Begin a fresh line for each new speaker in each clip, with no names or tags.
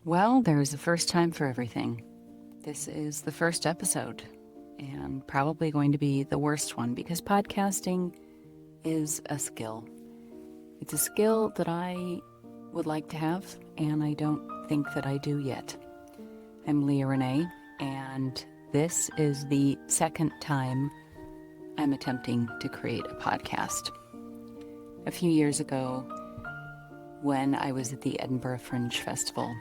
Well, there's a first time for everything. This is the first episode, and probably going to be the worst one because podcasting is a skill. It's a skill that I would like to have, and I don't think that I do yet. I'm Leah Renee, and this is the second time I'm attempting to create a podcast. A few years ago, when I was at the Edinburgh Fringe Festival,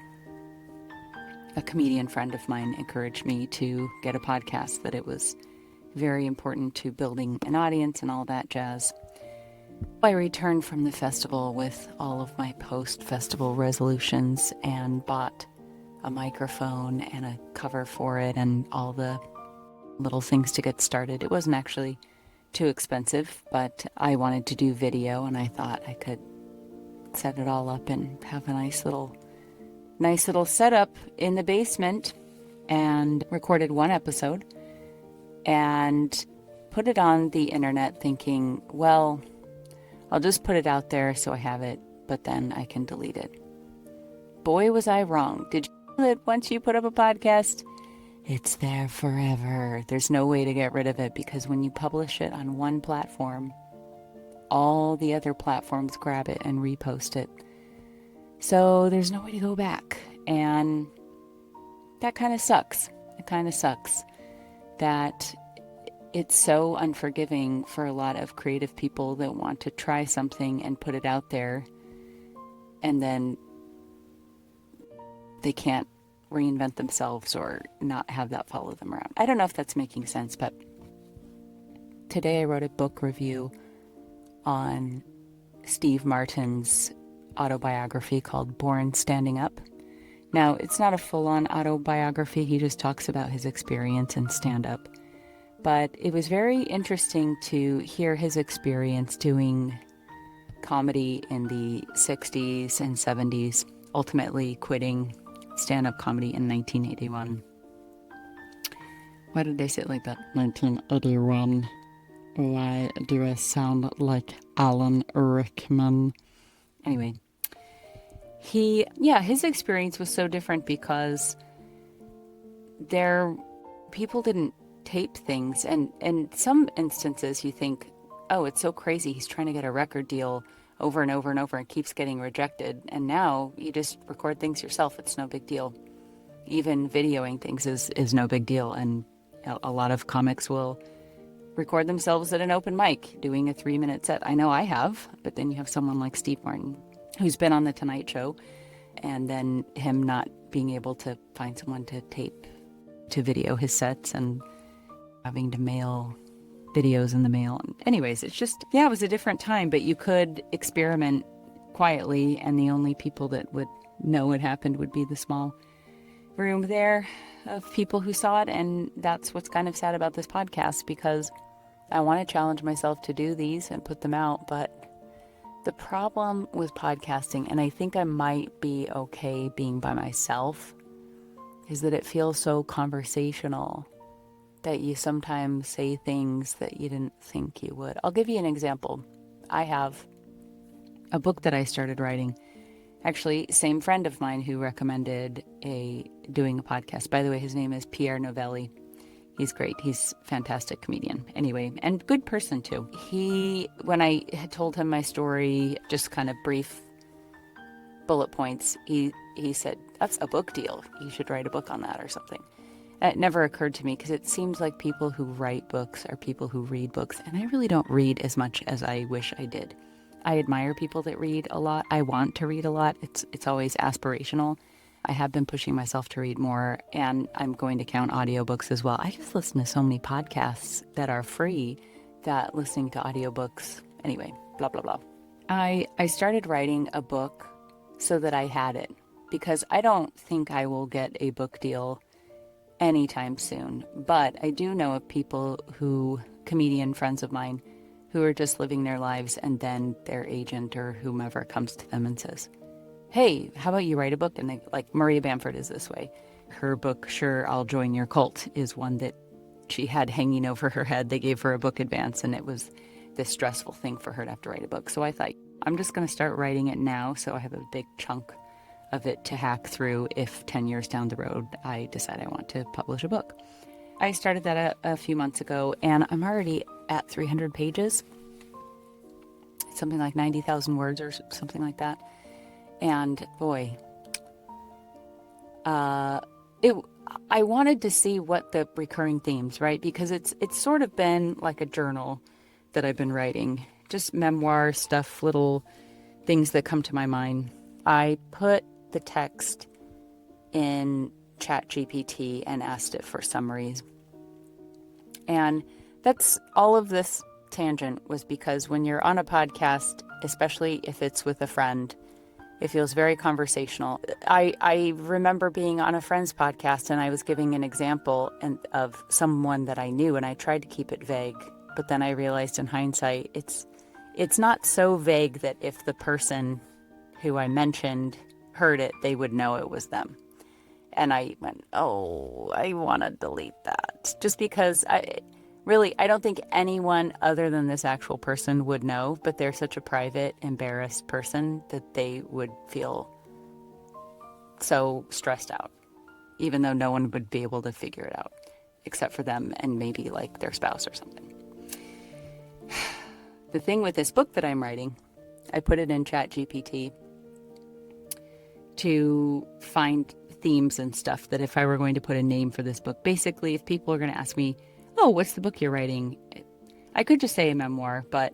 a comedian friend of mine encouraged me to get a podcast, that it was very important to building an audience and all that jazz. I returned from the festival with all of my post-festival resolutions and bought a microphone and a cover for it and all the little things to get started. It wasn't actually too expensive, but I wanted to do video, and I thought I could set it all up and have a nice little setup in the basement, and recorded one episode and put it on the internet thinking, well, I'll just put it out there so I have it, but then I can delete it. Boy, was I wrong. Did you know that once you put up a podcast, it's there forever? There's no way to get rid of it, because when you publish it on one platform, all the other platforms grab it and repost it. So there's no way to go back. And that kind of sucks. It kind of sucks that it's so unforgiving for a lot of creative people that want to try something and put it out there, and then they can't reinvent themselves or not have that follow them around. I don't know if that's making sense, but today I wrote a book review on Steve Martin's autobiography called Born Standing Up. Now, it's not a full-on autobiography. He just talks about his experience in stand-up. But it was very interesting to hear his experience doing comedy in the 60s and 70s, ultimately quitting stand-up comedy in 1981. Why did I say it like that? 1981. Why do I sound like Alan Rickman? Anyway, his experience was so different because people didn't tape things, and in some instances you think, oh, it's so crazy, he's trying to get a record deal over and over and over and keeps getting rejected, and now you just record things yourself. It's no big deal. Even videoing things is no big deal, and a lot of comics will record themselves at an open mic doing a 3-minute set. I know I have, but then you have someone like Steve Martin, who's been on The Tonight Show, and then him not being able to find someone to video his sets and having to mail videos in the mail. Anyways, it's just, it was a different time, but you could experiment quietly, and the only people that would know it happened would be the small room there of people who saw it. And that's what's kind of sad about this podcast, because I want to challenge myself to do these and put them out, but the problem with podcasting, and I think I might be okay being by myself, is that it feels so conversational that you sometimes say things that you didn't think you would. I'll give you an example. I have a book that I started writing. Actually, same friend of mine who recommended doing a podcast. By the way, his name is Pierre Novelli. He's great. He's a fantastic comedian. Anyway, and good person too. When I had told him my story, just kind of brief bullet points, he said, that's a book deal. You should write a book on that or something. It never occurred to me, because it seems like people who write books are people who read books, and I really don't read as much as I wish I did. I admire people that read a lot. I want to read a lot. It's always aspirational. I have been pushing myself to read more, and I'm going to count audiobooks as well. I just listen to so many podcasts that are free that listening to audiobooks, anyway, blah, blah, blah. I started writing a book so that I had it, because I don't think I will get a book deal anytime soon. But I do know of people comedian friends of mine, who are just living their lives, and then their agent or whomever comes to them and says, hey, how about you write a book? And they, like Maria Bamford is this way. Her book, Sure, I'll Join Your Cult, is one that she had hanging over her head. They gave her a book advance, and it was this stressful thing for her to have to write a book. So I thought, I'm just going to start writing it now, so I have a big chunk of it to hack through if 10 years down the road I decide I want to publish a book. I started that a few months ago, and I'm already at 300 pages, something like 90,000 words or something like that. And boy, I wanted to see what the recurring themes, right? Because it's sort of been like a journal that I've been writing, just memoir stuff, little things that come to my mind. I put the text in ChatGPT and asked it for summaries. And that's all of this tangent was because when you're on a podcast, especially if it's with a friend, it feels very conversational. I remember being on a friend's podcast and I was giving an example of someone that I knew, and I tried to keep it vague. But then I realized in hindsight, it's not so vague that if the person who I mentioned heard it, they would know it was them. And I went, oh, I want to delete that. Just because I don't think anyone other than this actual person would know, but they're such a private, embarrassed person that they would feel so stressed out, even though no one would be able to figure it out, except for them and maybe like their spouse or something. The thing with this book that I'm writing, I put it in ChatGPT to find themes and stuff that if I were going to put a name for this book, basically if people are going to ask me, oh, what's the book you're writing? I could just say a memoir, but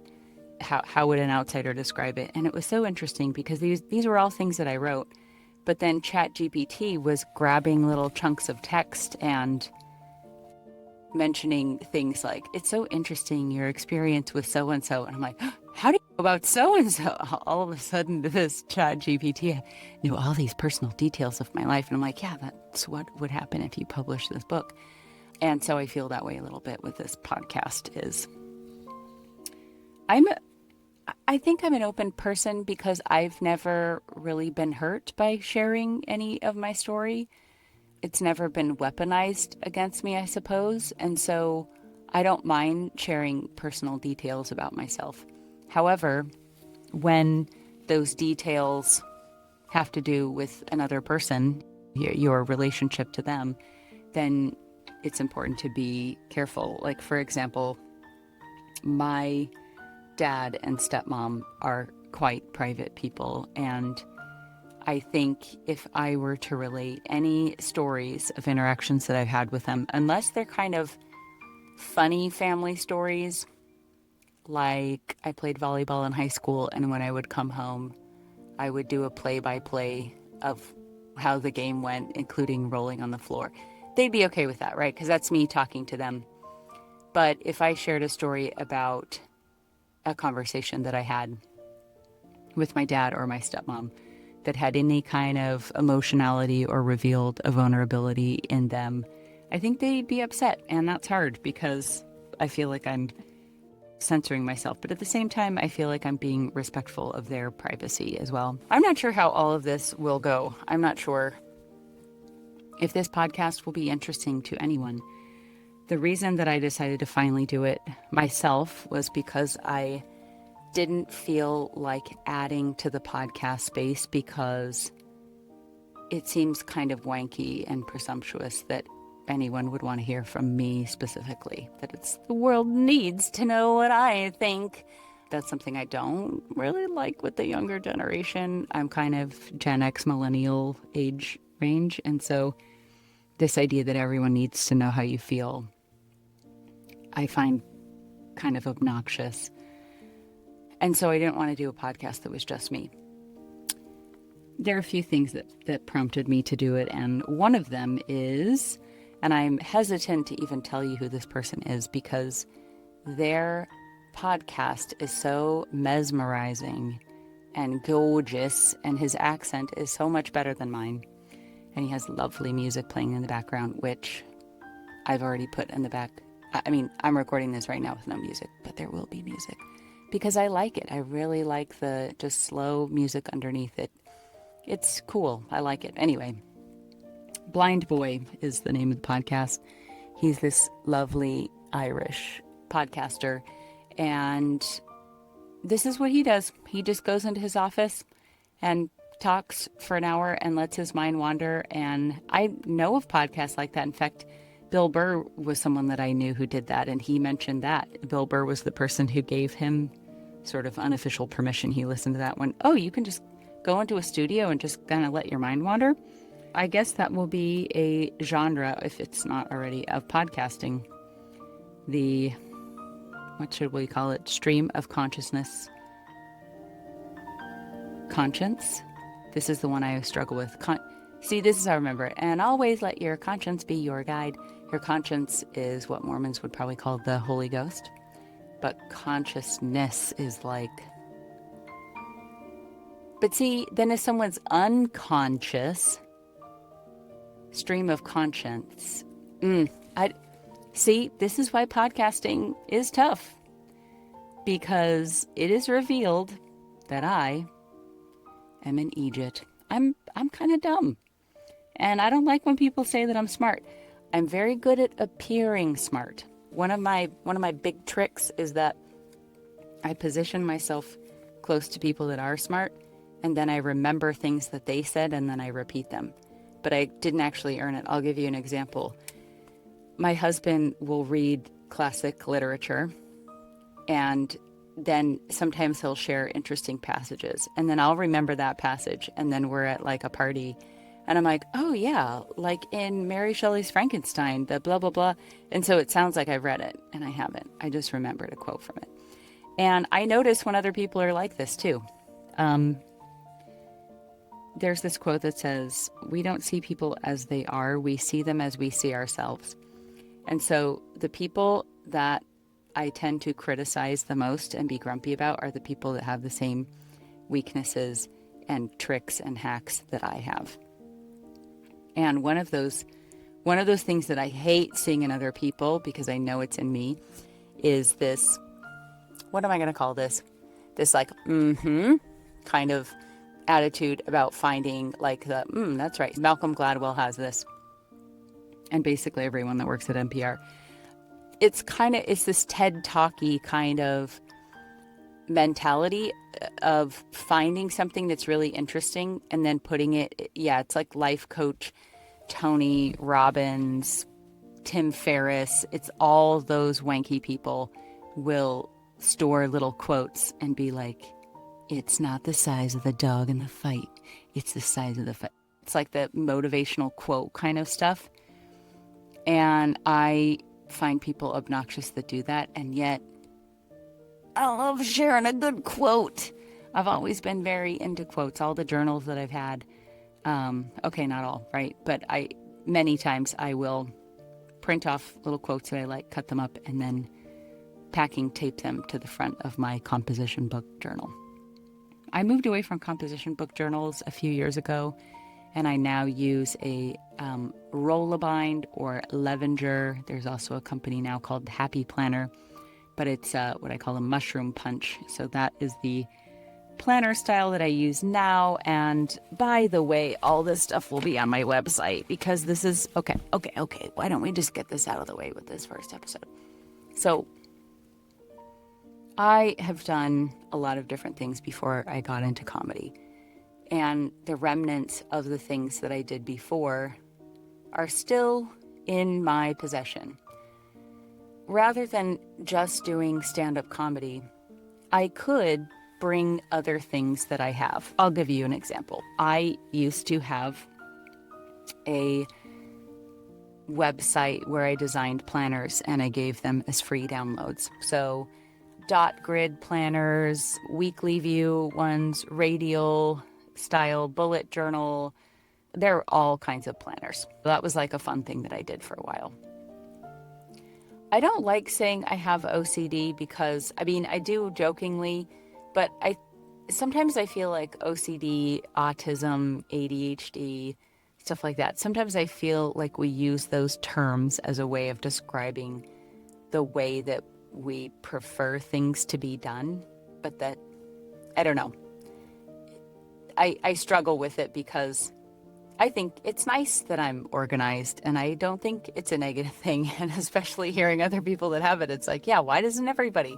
how would an outsider describe it? And it was so interesting because these were all things that I wrote, but then ChatGPT was grabbing little chunks of text and mentioning things like, it's so interesting, your experience with so-and-so. And I'm like, how do you know about so-and-so? All of a sudden, this ChatGPT knew all these personal details of my life. And I'm like, yeah, that's what would happen if you published this book. And so I feel that way a little bit with this podcast is I think I'm an open person because I've never really been hurt by sharing any of my story. It's never been weaponized against me, I suppose. And so I don't mind sharing personal details about myself. However, when those details have to do with another person, your relationship to them, then it's important to be careful. Like, for example, my dad and stepmom are quite private people, and I think if I were to relate any stories of interactions that I've had with them, unless they're kind of funny family stories, like I played volleyball in high school, and when I would come home, I would do a play-by-play of how the game went, including rolling on the floor. They'd be okay with that, right? Because that's me talking to them. But if I shared a story about a conversation that I had with my dad or my stepmom that had any kind of emotionality or revealed a vulnerability in them, I think they'd be upset. And that's hard because I feel like I'm censoring myself. But at the same time, I feel like I'm being respectful of their privacy as well. I'm not sure how all of this will go. I'm not sure if this podcast will be interesting to anyone. The reason that I decided to finally do it myself was because I didn't feel like adding to the podcast space because it seems kind of wanky and presumptuous that anyone would want to hear from me specifically, that it's the world needs to know what I think. That's something I don't really like with the younger generation. I'm kind of Gen X millennial age range, and so this idea that everyone needs to know how you feel, I find kind of obnoxious. And so I didn't want to do a podcast that was just me. There are a few things that prompted me to do it, and one of them is, and I'm hesitant to even tell you who this person is because their podcast is so mesmerizing and gorgeous, and his accent is so much better than mine. And he has lovely music playing in the background, which I've already put in the back. I mean, I'm recording this right now with no music, but there will be music because I like it. I really like the just slow music underneath it. It's cool. I like it. Anyway, Blind Boy is the name of the podcast. He's this lovely Irish podcaster, and this is what he does. He just goes into his office and talks for an hour and lets his mind wander. And I know of podcasts like that. In fact, Bill Burr was someone that I knew who did that. And he mentioned that Bill Burr was the person who gave him sort of unofficial permission. He listened to that one. Oh, you can just go into a studio and just kind of let your mind wander. I guess that will be a genre, if it's not already, of podcasting. The, what should we call it? Stream of consciousness. Conscience. This is the one I struggle with. See, this is how I remember it. And always let your conscience be your guide. Your conscience is what Mormons would probably call the Holy Ghost. But consciousness is like... But see, then if someone's unconscious, stream of conscience. See, this is why podcasting is tough. Because it is revealed that I am an Egypt. I'm kind of dumb. And I don't like when people say that I'm smart. I'm very good at appearing smart. One of my big tricks is that I position myself close to people that are smart, and then I remember things that they said, and then I repeat them. But I didn't actually earn it. I'll give you an example. My husband will read classic literature, and then sometimes he'll share interesting passages, and then I'll remember that passage, and then we're at like a party, and I'm like, oh yeah, like in Mary Shelley's Frankenstein, the blah, blah, blah. And so it sounds like I've read it, and I haven't. I just remembered a quote from it. And I notice when other people are like this too. There's this quote that says, we don't see people as they are, we see them as we see ourselves. And so the people that I tend to criticize the most and be grumpy about are the people that have the same weaknesses and tricks and hacks that I have. And one of those things that I hate seeing in other people, because I know it's in me, is this, what am I going to call this? This like, kind of attitude about finding like the, that's right. Malcolm Gladwell has this. And basically everyone that works at NPR. It's this TED Talky kind of mentality of finding something that's really interesting and then putting it, it's like life coach, Tony Robbins, Tim Ferriss. It's all those wanky people will store little quotes and be like, it's not the size of the dog in the fight, it's the size of the fight. It's like the motivational quote kind of stuff. And I find people obnoxious that do that, and yet I love sharing a good quote. I've always been very into quotes. All the journals that I've had, okay, not all, right? But many times I will print off little quotes that I like, cut them up, and then packing tape them to the front of my composition book journal. I moved away from composition book journals a few years ago, and I now use a Rollabind or Levenger. There's also a company now called Happy Planner, but it's what I call a mushroom punch. So that is the planner style that I use now. And by the way, all this stuff will be on my website because this is, okay. Why don't we just get this out of the way with this first episode? So I have done a lot of different things before I got into comedy. And the remnants of the things that I did before are still in my possession. Rather than just doing stand-up comedy, I could bring other things that I have. I'll give you an example. I used to have a website where I designed planners and I gave them as free downloads. So dot grid planners, weekly view ones, radial style, bullet journal. There are all kinds of planners. That was like a fun thing that I did for a while. I don't like saying I have OCD because, I mean, I do jokingly, but sometimes I feel like OCD, autism, ADHD, stuff like that. Sometimes I feel like we use those terms as a way of describing the way that we prefer things to be done, but that, I don't know. I struggle with it because I think it's nice that I'm organized, and I don't think it's a negative thing. And especially hearing other people that have it, it's like, yeah, why doesn't everybody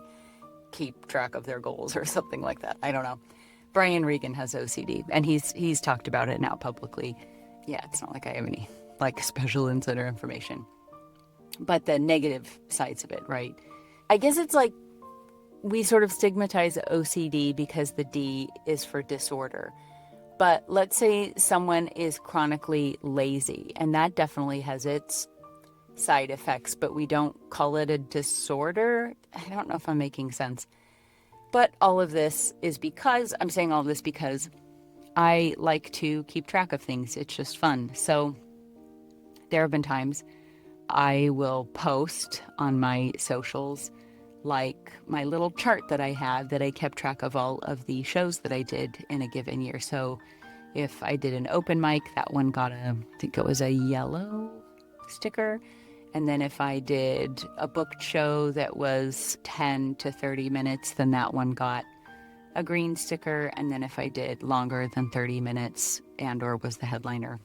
keep track of their goals or something like that? I don't know. Brian Regan has OCD, and he's talked about it now publicly. Yeah, it's not like I have any like special insider information. But the negative sides of it, right? I guess it's like we sort of stigmatize OCD because the D is for disorder. But let's say someone is chronically lazy, and that definitely has its side effects, but we don't call it a disorder. I don't know if I'm making sense. But all of this is because, I'm saying all of this because I like to keep track of things. It's just fun. So there have been times I will post on my socials like my little chart that I have that I kept track of all of the shows that I did in a given year. So if I did an open mic, that one got I think it was a yellow sticker. And then if I did a booked show that was 10 to 30 minutes, then that one got a green sticker. And then if I did longer than 30 minutes and or was the headliner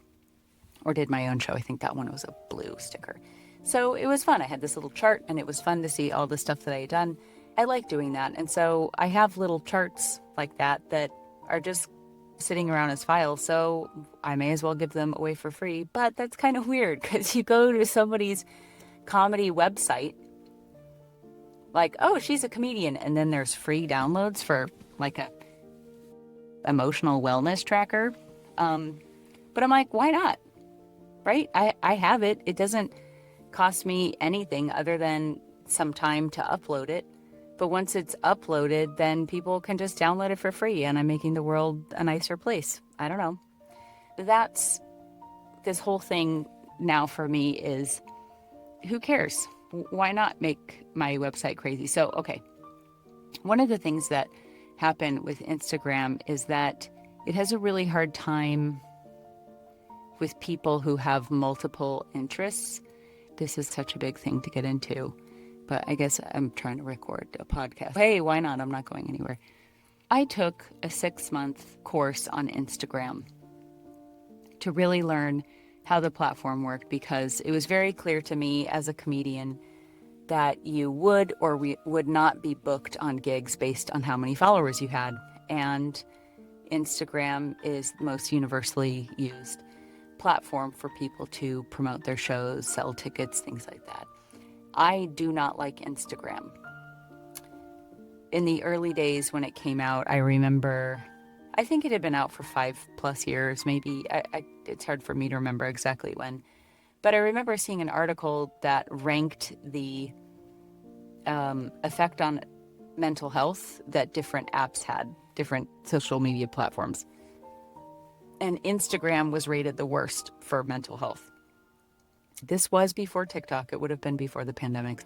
or did my own show, I think that one was a blue sticker. So it was fun. I had this little chart and it was fun to see all the stuff that I had done. I like doing that. And so I have little charts like that are just sitting around as files. So I may as well give them away for free. But that's kind of weird because you go to somebody's comedy website like, oh, she's a comedian. And then there's free downloads for like a emotional wellness tracker. But I'm like, why not? Right? I have it. It doesn't cost me anything other than some time to upload it. But once it's uploaded, then people can just download it for free and I'm making the world a nicer place. I don't know. That's this whole thing now for me is who cares? Why not make my website crazy? So, okay. One of the things that happen with Instagram is that it has a really hard time with people who have multiple interests. This is such a big thing to get into, but I guess I'm trying to record a podcast. Hey, why not? I'm not going anywhere. I took a 6-month course on Instagram to really learn how the platform worked because it was very clear to me as a comedian that you would or would not be booked on gigs based on how many followers you had. And Instagram is the most universally used platform for people to promote their shows, sell tickets, things like that. I do not like Instagram. In the early days when it came out, I remember, I think it had been out for 5+ years, maybe. It's hard for me to remember exactly when. But I remember seeing an article that ranked the effect on mental health that different apps had, different social media platforms. And Instagram was rated the worst for mental health. This was before TikTok. It would have been before the pandemic.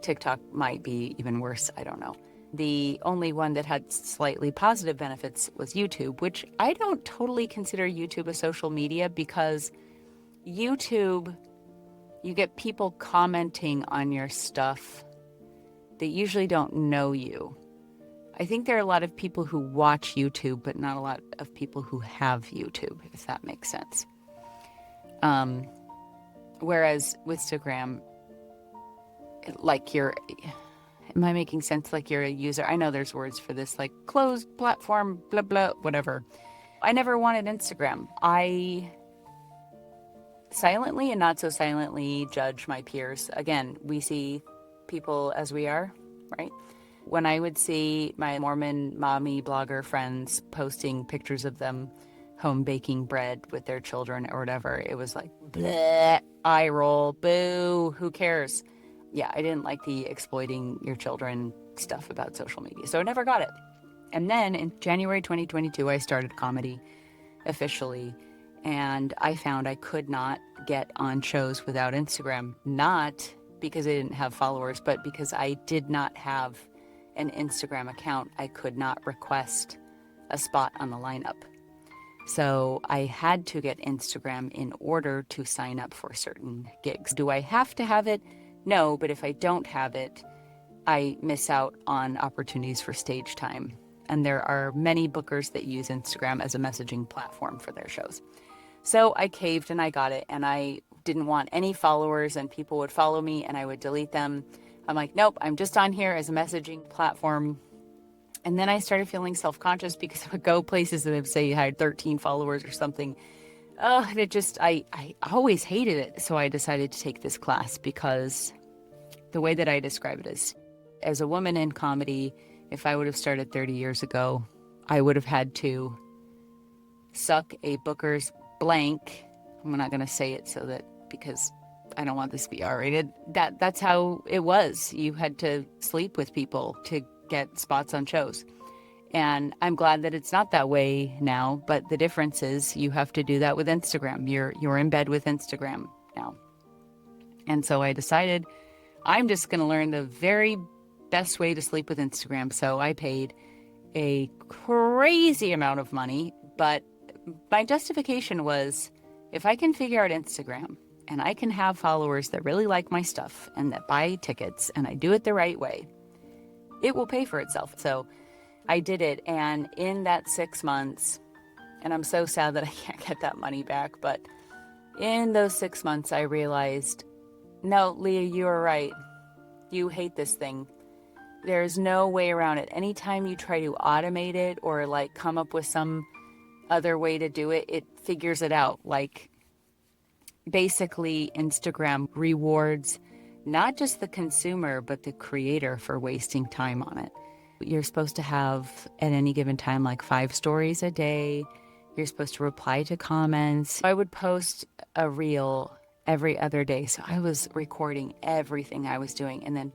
TikTok might be even worse. I don't know. The only one that had slightly positive benefits was YouTube, which I don't totally consider YouTube a social media because YouTube, you get people commenting on your stuff that usually don't know you. I think there are a lot of people who watch YouTube, but not a lot of people who have YouTube, if that makes sense. Whereas with Instagram, like am I making sense? Like you're a user. I know there's words for this, like closed platform, blah, blah, whatever. I never wanted Instagram. I silently and not so silently judge my peers. Again, we see people as we are, right? When I would see my Mormon mommy blogger friends posting pictures of them home baking bread with their children or whatever, it was like, bleh, eye roll, boo, who cares? Yeah, I didn't like the exploiting your children stuff about social media, so I never got it. And then in January 2022, I started comedy officially, and I found I could not get on shows without Instagram, not because I didn't have followers, but because I did not have an Instagram account. I could not request a spot on the lineup. So I had to get Instagram in order to sign up for certain gigs. Do I have to have it? No, but if I don't have it, I miss out on opportunities for stage time. And there are many bookers that use Instagram as a messaging platform for their shows. So I caved and I got it, and I didn't want any followers, and people would follow me and I would delete them. I'm like, nope, I'm just on here as a messaging platform. And then I started feeling self-conscious because I would go places that would say you had 13 followers or something. Oh, and I always hated it. So I decided to take this class because the way that I describe it is, as a woman in comedy, if I would have started 30 years ago, I would have had to suck a booker's blank. I'm not going to say it because I don't want this to be R-rated. That's how it was. You had to sleep with people to get spots on shows. And I'm glad that it's not that way now, but the difference is you have to do that with Instagram. You're in bed with Instagram now. And so I decided I'm just going to learn the very best way to sleep with Instagram. So I paid a crazy amount of money, but my justification was, if I can figure out Instagram and I can have followers that really like my stuff and that buy tickets and I do it the right way, it will pay for itself. So I did it. And in that 6 months, and I'm so sad that I can't get that money back, but in those 6 months, I realized, no, Leah, you are right. You hate this thing. There's no way around it. Anytime you try to automate it or like come up with some other way to do it, it figures it out. Like basically Instagram rewards not just the consumer, but the creator for wasting time on it. You're supposed to have at any given time like 5 stories a day. You're supposed to reply to comments. I would post a reel every other day. So I was recording everything I was doing and then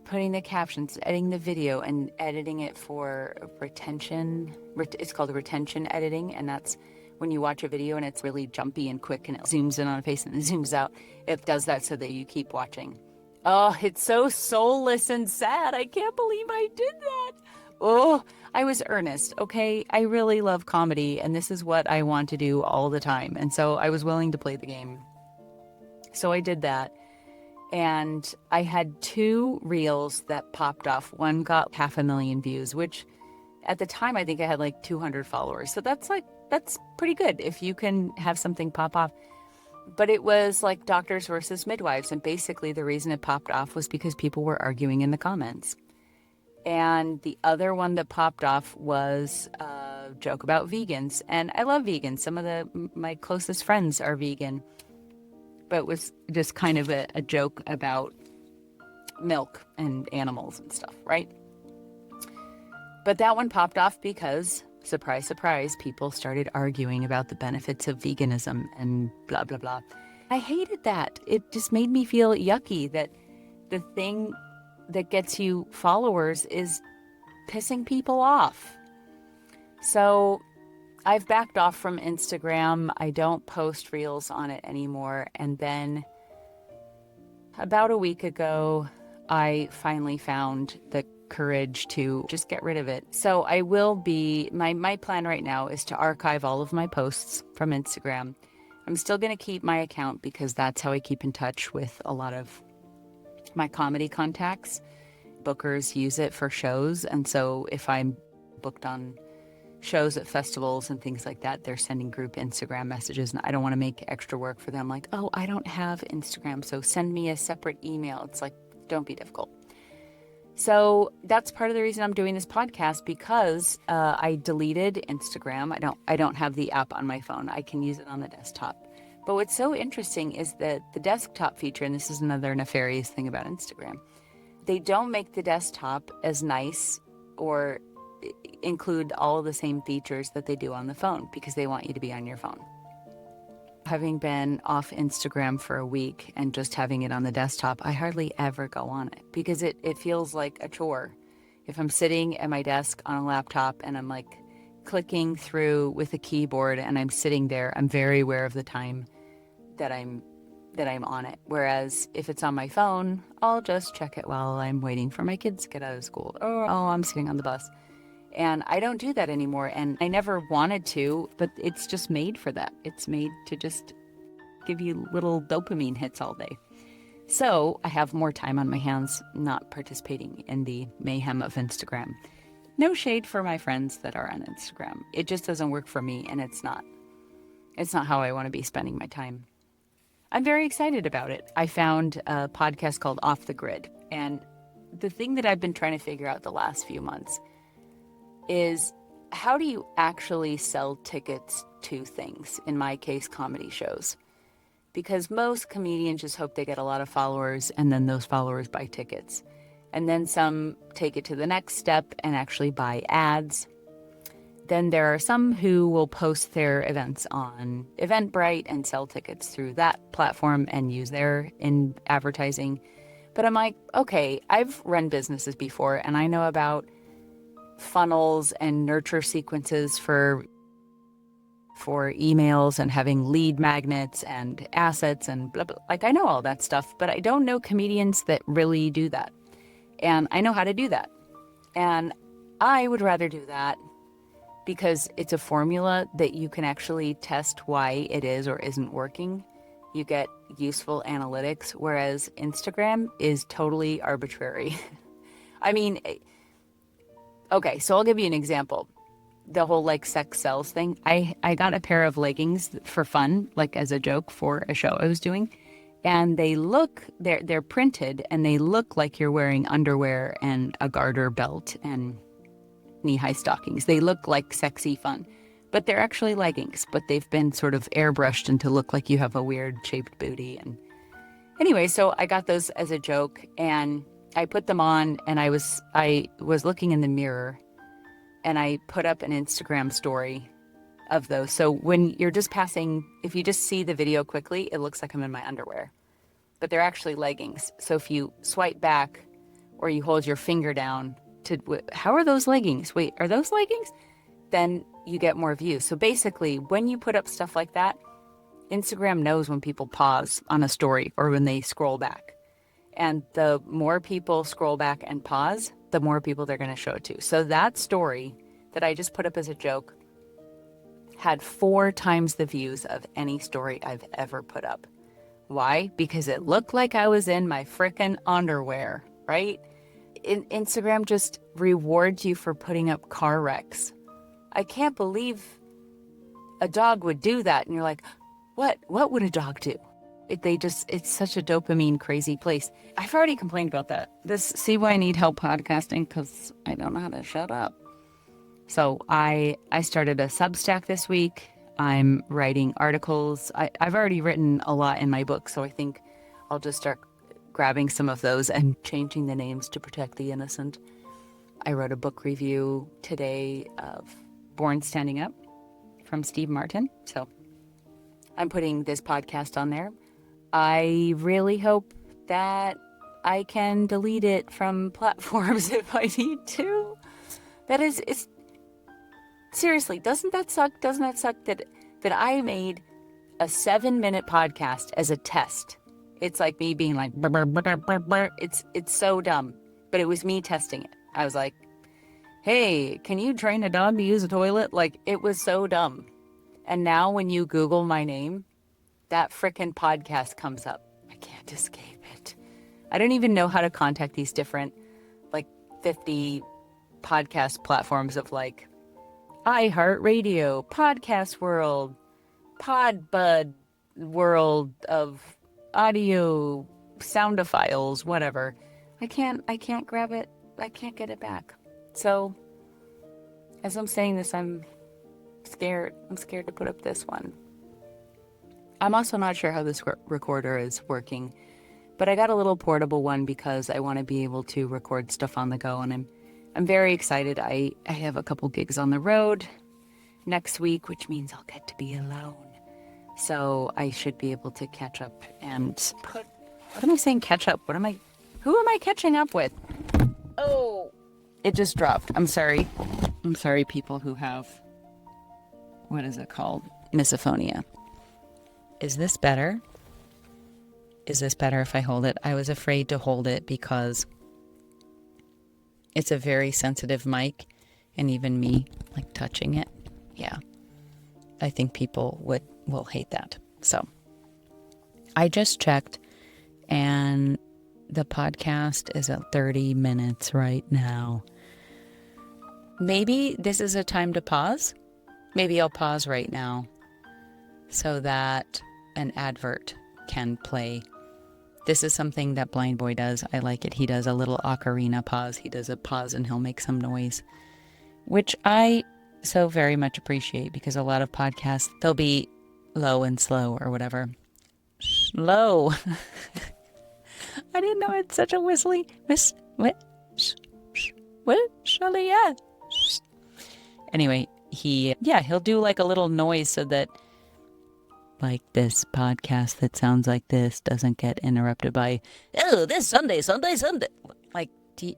putting the captions, editing the video, and editing it for retention. It's called retention editing, and that's when you watch a video and it's really jumpy and quick and it zooms in on a face and it zooms out. It does that so that you keep watching. Oh, it's so soulless and sad. I can't believe I did that. Oh, I was earnest, okay? I really love comedy, and this is what I want to do all the time. And so I was willing to play the game. So I did that. And I had 2 reels that popped off. One got 500,000 views, which at the time I think I had like 200 followers. So that's pretty good if you can have something pop off. But it was like doctors versus midwives. And basically the reason it popped off was because people were arguing in the comments. And the other one that popped off was a joke about vegans. And I love vegans. Some of my closest friends are vegan. But it was just kind of a joke about milk and animals and stuff, right? But that one popped off because, surprise, surprise, people started arguing about the benefits of veganism and blah, blah, blah. I hated that. It just made me feel yucky that the thing that gets you followers is pissing people off. So I've backed off from Instagram. I don't post reels on it anymore. And then about a week ago, I finally found the courage to just get rid of it. So I will be, my plan right now is to archive all of my posts from Instagram. I'm still going to keep my account because that's how I keep in touch with a lot of my comedy contacts. Bookers use it for shows. And so if I'm booked on shows at festivals and things like that, they're sending group Instagram messages, and I don't want to make extra work for them. Like, oh, I don't have Instagram, so send me a separate email. It's like, don't be difficult. So that's part of the reason I'm doing this podcast, because I deleted Instagram. I don't have the app on my phone. I can use it on the desktop. But what's so interesting is that the desktop feature, and this is another nefarious thing about Instagram, they don't make the desktop as nice or include all of the same features that they do on the phone because they want you to be on your phone. Having been off Instagram for a week and just having it on the desktop, I hardly ever go on it because it feels like a chore. If I'm sitting at my desk on a laptop and I'm like clicking through with a keyboard and I'm sitting there, I'm very aware of the time that I'm on it. Whereas if it's on my phone, I'll just check it while I'm waiting for my kids to get out of school. Or, oh, I'm sitting on the bus. And I don't do that anymore. And I never wanted to, but it's just made for that. It's made to just give you little dopamine hits all day. So I have more time on my hands not participating in the mayhem of Instagram. No shade for my friends that are on Instagram. It just doesn't work for me, and it's not how I want to be spending my time. I'm very excited about it. I found a podcast called Off the Grid. And the thing that I've been trying to figure out the last few months, is how do you actually sell tickets to things? In my case, comedy shows. Because most comedians just hope they get a lot of followers and then those followers buy tickets. And then some take it to the next step and actually buy ads. Then there are some who will post their events on Eventbrite and sell tickets through that platform and use their in advertising. But I'm like, okay, I've run businesses before and I know about funnels and nurture sequences for emails and having lead magnets and assets and blah, blah. Like, I know all that stuff, but I don't know comedians that really do that. And I know how to do that. And I would rather do that because it's a formula that you can actually test why it is or isn't working. You get useful analytics, whereas Instagram is totally arbitrary. I mean, okay, so I'll give you an example. The whole like sex sells thing. I got a pair of leggings for fun, like as a joke for a show I was doing. And they're printed and they look like you're wearing underwear and a garter belt and knee-high stockings. They look like sexy fun, but they're actually leggings, but they've been sort of airbrushed into look like you have a weird shaped booty. And anyway, so I got those as a joke and I put them on and I was looking in the mirror and I put up an Instagram story of those. So when you're just passing, if you just see the video quickly, it looks like I'm in my underwear, but they're actually leggings. So if you swipe back or you hold your finger down how are those leggings? Wait, are those leggings? Then you get more views. So basically, when you put up stuff like that, Instagram knows when people pause on a story or when they scroll back. And the more people scroll back and pause, the more people they're going to show it to. So that story that I just put up as a joke had 4 times the views of any story I've ever put up. Why? Because it looked like I was in my frickin' underwear, right? Instagram just rewards you for putting up car wrecks. I can't believe a dog would do that. And you're like, what would a dog do? It's such a dopamine crazy place. I've already complained about that. See why I need help podcasting, because I don't know how to shut up. So I started a Substack this week. I'm writing articles. I've already written a lot in my book, so I think I'll just start grabbing some of those and changing the names to protect the innocent. I wrote a book review today of Born Standing Up from Steve Martin. So I'm putting this podcast on there. I really hope that I can delete it from platforms if I need to. It's seriously, doesn't that suck? Doesn't that suck that I made a 7-minute podcast as a test? It's like me being like, burr, burr, burr, burr, burr. It's so dumb, but it was me testing it. I was like, hey, can you train a dog to use a toilet? Like, it was so dumb. And now when you Google my name, that frickin' podcast comes up. I can't escape it. I don't even know how to contact these different, like, 50 podcast platforms of like iHeartRadio, Podcast World, Podbud World of audio, soundophiles, whatever. I can't grab it. I can't get it back. So as I'm saying this, I'm scared. I'm scared to put up this one. I'm also not sure how this recorder is working, but I got a little portable one because I want to be able to record stuff on the go, and I'm very excited. I have a couple gigs on the road next week, which means I'll get to be alone. So I should be able to catch up and what am I saying, catch up? Who am I catching up with? Oh, it just dropped. I'm sorry. I'm sorry, people who have, what is it called? Misophonia. Is this better? Is this better if I hold it? I was afraid to hold it because it's a very sensitive mic, and even me, like, touching it, yeah, I think people will hate that. So I just checked, and the podcast is at 30 minutes right now. Maybe this is a time to pause. Maybe I'll pause right now so that an advert can play. This is something that Blind Boy does. I like it. He does a little ocarina pause. He does a pause and he'll make some noise. which I so very much appreciate, because a lot of podcasts, they'll be low and slow or whatever. Low. I didn't know it's such a whistly. Yeah. Anyway, he'll do like a little noise so that like this podcast that sounds like this doesn't get interrupted by, oh, this Sunday. Like,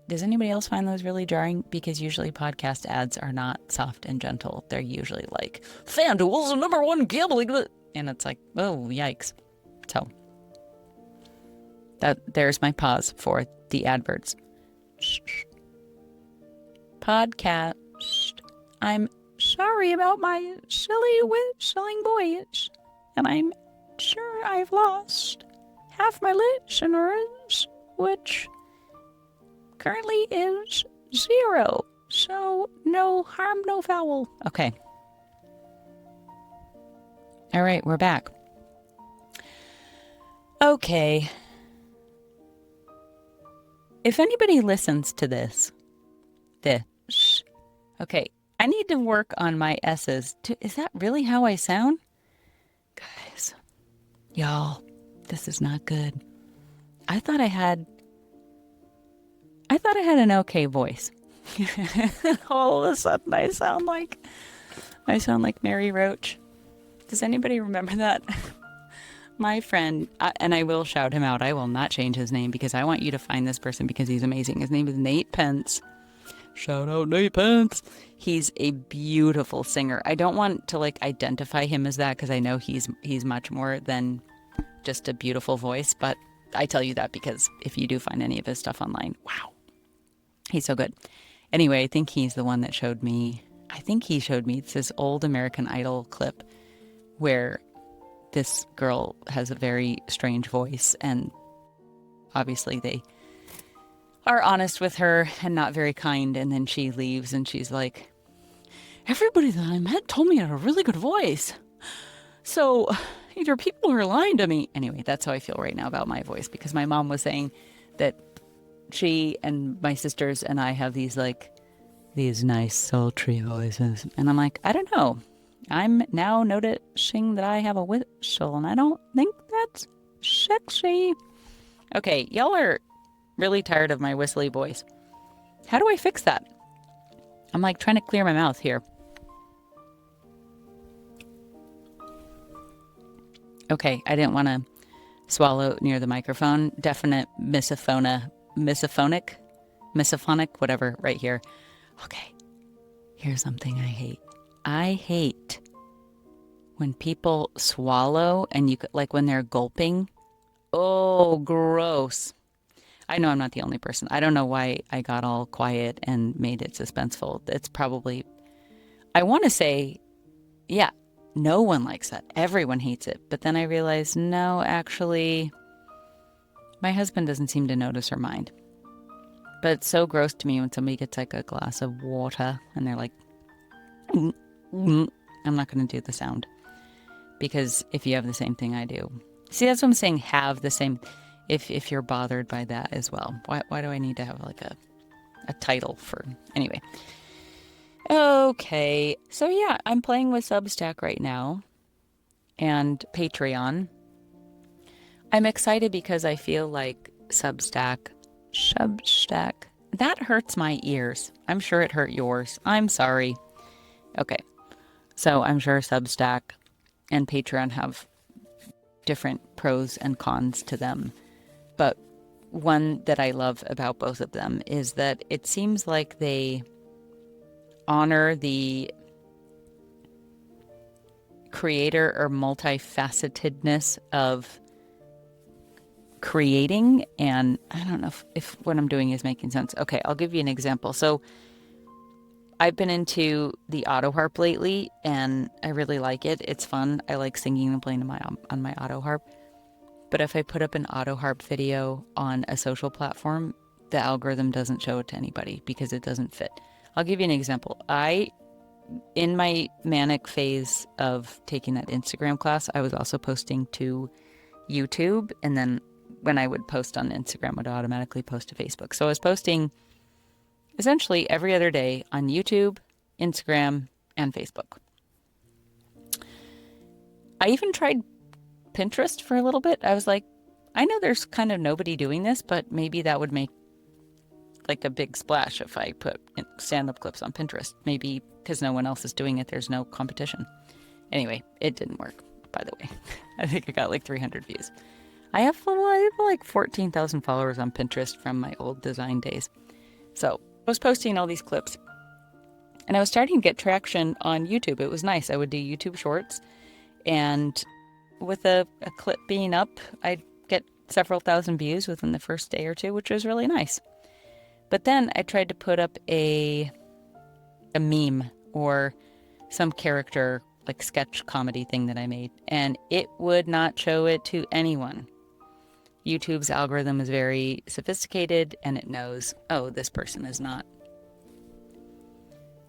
does anybody else find those really jarring? Because usually podcast ads are not soft and gentle. They're usually like, FanDuel's the #1 gambling. And it's like, oh, yikes. So there's my pause for the adverts. Podcast. I'm sorry about my silly whistling voice, and I'm sure I've lost half my listeners, which currently is 0. So no harm, no foul. Okay. All right, we're back. Okay. If anybody listens to this. Okay, I need to work on my S's. Is that really how I sound? Guys, y'all, this is not good. I thought I had an okay voice. All of a sudden I sound like Mary Roach. Does anybody remember that? My friend, and I will shout him out. I will not change his name because I want you to find this person because he's amazing. His name is Nate Pence. Shout out Nate Pence. He's a beautiful singer. I don't want to like identify him as that because I know he's much more than just a beautiful voice. But I tell you that because if you do find any of his stuff online, wow, he's so good. Anyway, I think he's the one that showed me. It's this old American Idol clip where this girl has a very strange voice, and obviously they are honest with her and not very kind, and then she leaves and she's like, everybody that I met told me I had a really good voice, so either people are lying to me. Anyway, that's how I feel right now about my voice, because my mom was saying that she and my sisters and I have these nice sultry voices, and I'm like, I don't know, I'm now noticing that I have a whistle and I don't think that's sexy. Okay, y'all are really tired of my whistly voice. How do I fix that? I'm like trying to clear my mouth here. Okay, I didn't want to swallow near the microphone. Definite misophonic, whatever, right here. Okay, here's something I hate. I hate when people swallow and you like when they're gulping. Oh, gross. I know I'm not the only person. I don't know why I got all quiet and made it suspenseful. It's probably, I want to say, yeah, no one likes that. Everyone hates it. But then I realized, no, actually, my husband doesn't seem to notice or mind. But it's so gross to me when somebody gets like a glass of water and they're like, I'm not going to do the sound. Because if you have the same thing I do. See, that's what I'm saying, have the same, if you're bothered by that as well. Why do I need to have like a title for, anyway. Okay, so yeah, I'm playing with Substack right now and Patreon. I'm excited because I feel like Substack, that hurts my ears. I'm sure it hurt yours. I'm sorry. Okay, so I'm sure Substack and Patreon have different pros and cons to them. But one that I love about both of them is that it seems like they honor the creator or multifacetedness of creating. And I don't know if what I'm doing is making sense. Okay, I'll give you an example. So I've been into the auto harp lately, and I really like it. It's fun. I like singing and playing on my auto harp. But if I put up an auto harp video on a social platform, the algorithm doesn't show it to anybody because it doesn't fit. I'll give you an example. In my manic phase of taking that Instagram class, I was also posting to YouTube, and then when I would post on Instagram, it would automatically post to Facebook. So I was posting essentially every other day on YouTube Instagram, and Facebook. I even tried Pinterest for a little bit. I was like, I know there's kind of nobody doing this, but maybe that would make like a big splash if I put stand-up clips on Pinterest. Maybe because no one else is doing it, there's no competition. Anyway, it didn't work, by the way. I think I got like 300 views. I have like 14,000 followers on Pinterest from my old design days. So I was posting all these clips and I was starting to get traction on YouTube. It was nice. I would do YouTube shorts, and with a clip being up, I'd get several thousand views within the first day or two, which was really nice. But then I tried to put up a meme or some character, like sketch comedy thing that I made, and it would not show it to anyone. YouTube's algorithm is very sophisticated, and it knows, oh, this person is not